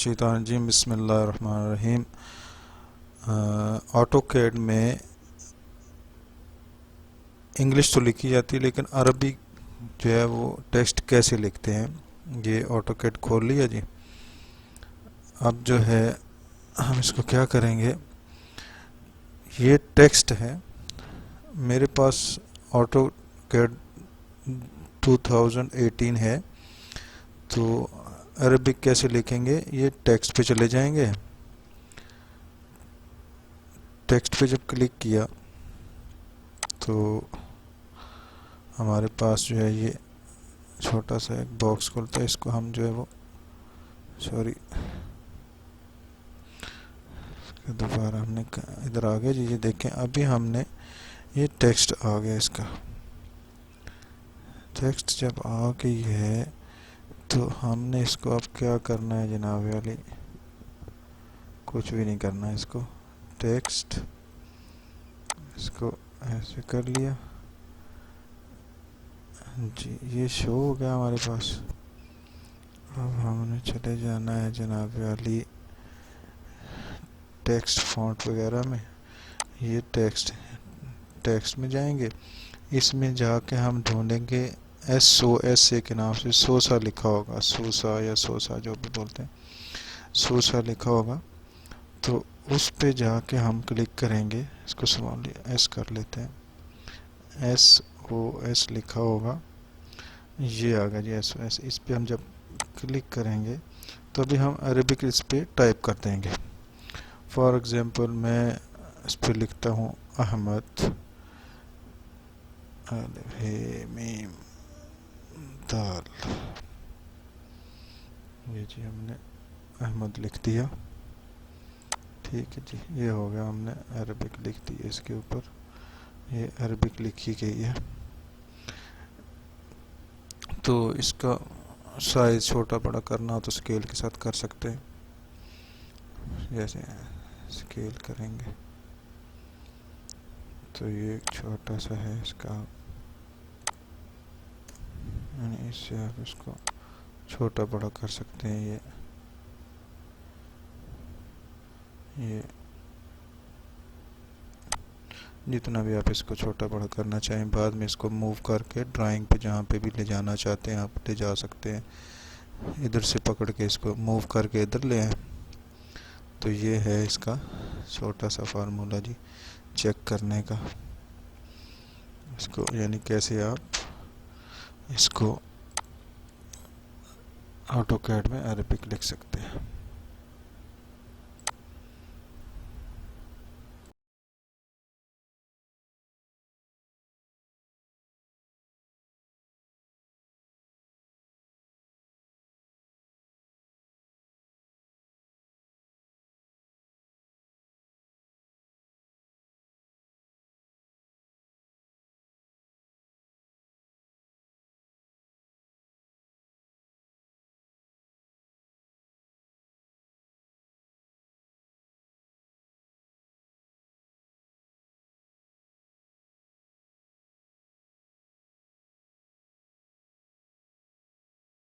मिनश्शैतानिर रजीम बिस्मिल्लाहिर्रहमानिर्रहीम। Auto CAD में English तो लिखी जाती है लेकिन अरबी जो है वो टेक्स्ट कैसे लिखते हैं, ये ऑटो कैड खोल लिया जी। अब जो है हम इसको क्या करेंगे, ये टेक्स्ट है मेरे पास, ऑटो कैड 2018 है, तो अरबिक कैसे लिखेंगे, ये टेक्स्ट पे चले जाएंगे। टेक्स्ट पे जब क्लिक किया तो हमारे पास जो है ये छोटा सा एक बॉक्स खुलता है, इसको हम जो है वो दोबारा हमने इधर आ गया जी। ये देखें अभी हमने ये टेक्स्ट आ गया, इसका टेक्स्ट जब आ गई है तो हमने इसको अब क्या करना है जनाब वाली, कुछ भी नहीं करना है। इसको टेक्स्ट इसको ऐसे कर लिया जी, ये शो हो गया हमारे पास। अब हमने चले जाना है जनाब वाली टेक्स्ट फॉन्ट वगैरह में, ये टेक्स्ट में जाएंगे, इसमें जाके हम ढूंढेंगे SOSA के नाम से, सोसा लिखा होगा, सोसा या सोसा जो भी बोलते हैं, सोसा लिखा होगा, तो उस पे जाके हम क्लिक करेंगे। इसको स्मॉल S कर लेते हैं, SOS लिखा होगा, ये आ गया जी SOS। इस पे हम जब क्लिक करेंगे तो अभी हम अरबिक इस पे टाइप कर देंगे। फॉर एग्जांपल मैं इस पे लिखता हूँ अहमद, अलिफ हे मीम दाल, ये जी हमने अहमद लिख दिया, ठीक है जी। ये हो गया, हमने अरबिक लिख दी है इसके ऊपर, ये अरबिक लिखी गई है। तो इसका साइज छोटा बड़ा करना हो तो स्केल के साथ कर सकते हैं, जैसे स्केल करेंगे तो ये छोटा सा है इसका, यानी इससे आप इसको छोटा बड़ा कर सकते हैं। ये जितना भी आप इसको छोटा बड़ा करना चाहें, बाद में इसको मूव करके ड्राइंग पे जहाँ पे भी ले जाना चाहते हैं आप ले जा सकते हैं। इधर से पकड़ के इसको मूव करके इधर ले आए। तो ये है इसका छोटा सा फार्मूला जी, चेक करने का इसको, यानी कैसे आप इसको ऑटो कैड में अरबिक लिख सकते हैं।